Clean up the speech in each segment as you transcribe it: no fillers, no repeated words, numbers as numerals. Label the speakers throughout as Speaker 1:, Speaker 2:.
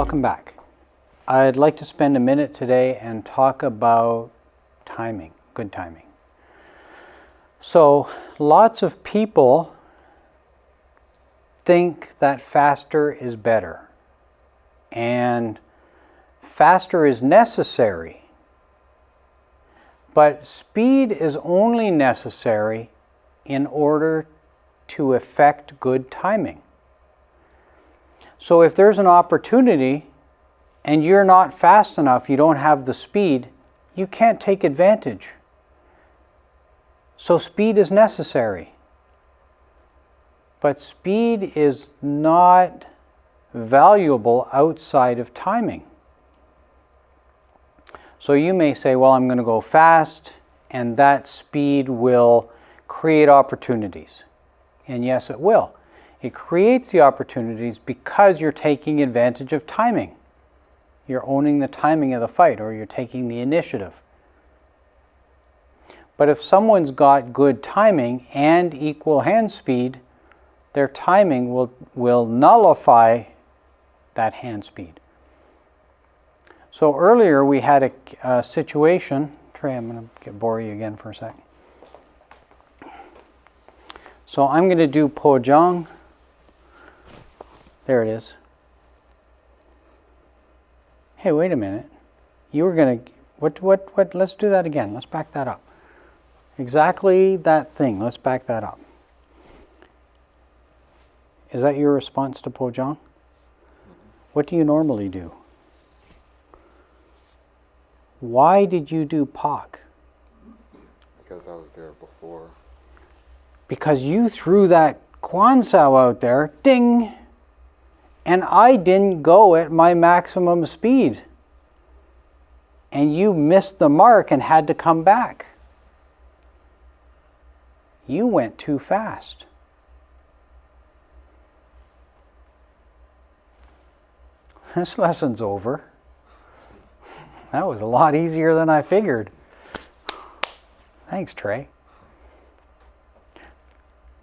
Speaker 1: Welcome back. I'd like to spend a minute today and talk about timing, good timing. So lots of people think that faster is better, and faster is necessary, but speed is only necessary in order to effect good timing. So if there's an opportunity and you're not fast enough, you don't have the speed, you can't take advantage. So speed is necessary. But speed is not valuable outside of timing. So you may say, well, I'm going to go fast, and that speed will create opportunities. And yes, it will. It creates the opportunities because you're taking advantage of timing. You're owning the timing of the fight, or you're taking the initiative. But if someone's got good timing and equal hand speed, their timing will nullify that hand speed. So earlier we had a situation. Trey, I'm going to bore you again for a sec. So I'm going to do Pojang. There it is. Hey, wait a minute. You were going to, what, let's do that again. Let's back that up. Exactly that thing. Let's back that up. Is that your response to Pojang? What do you normally do? Why did you do Pak?
Speaker 2: Because I was there before.
Speaker 1: Because you threw that Quan Sao out there, ding, and I didn't go at my maximum speed. And you missed the mark and had to come back. You went too fast. This lesson's over. That was a lot easier than I figured. Thanks, Trey.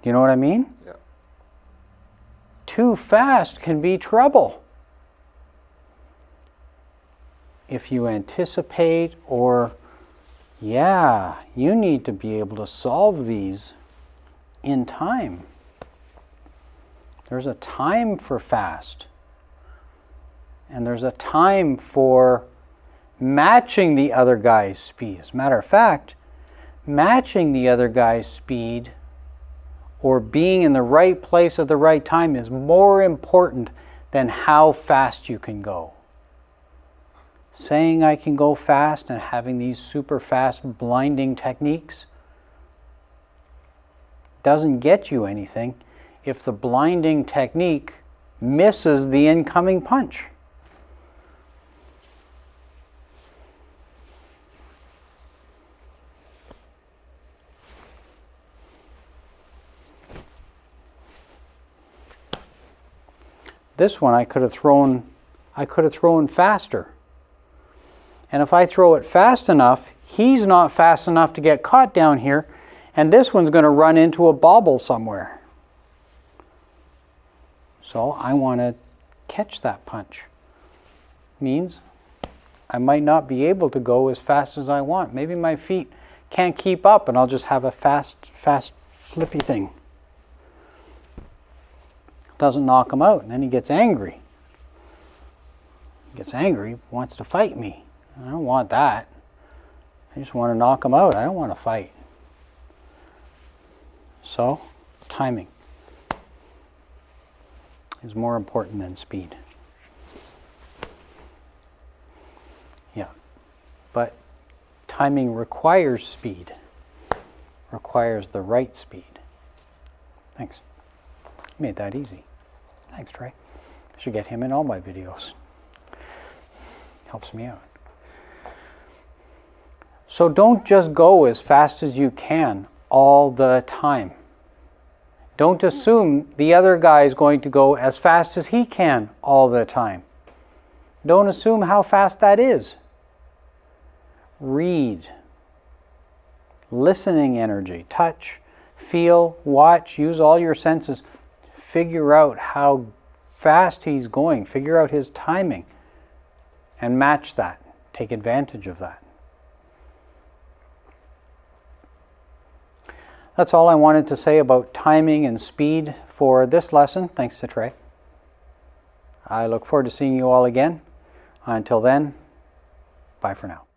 Speaker 1: You know what I mean?
Speaker 2: Yeah.
Speaker 1: Too fast can be trouble. If you anticipate, or, yeah, you need to be able to solve these in time. There's a time for fast. And there's a time for matching the other guy's speed. As a matter of fact, matching the other guy's speed or being in the right place at the right time is more important than how fast you can go. Saying I can go fast and having these super fast blinding techniques doesn't get you anything if the blinding technique misses the incoming punch. This one I could have thrown faster. And if I throw it fast enough, he's not fast enough to get caught down here, and this one's going to run into a bobble somewhere. So I want to catch that punch. Means I might not be able to go as fast as I want. Maybe my feet can't keep up and I'll just have a fast flippy thing. Doesn't knock him out, and then he gets angry. He gets angry, wants to fight me. I don't want that. I just want to knock him out. I don't want to fight. So, timing is more important than speed. Yeah, but timing requires speed, requires the right speed. Thanks. You made that easy. Thanks, Trey. I should get him in all my videos. Helps me out. So don't just go as fast as you can all the time. Don't assume the other guy is going to go as fast as he can all the time. Don't assume how fast that is. Read. Listening energy, touch, feel, watch, use all your senses. Figure out how fast he's going, figure out his timing, and match that. Take advantage of that. That's all I wanted to say about timing and speed for this lesson. Thanks to Trey. I look forward to seeing you all again. Until then, bye for now.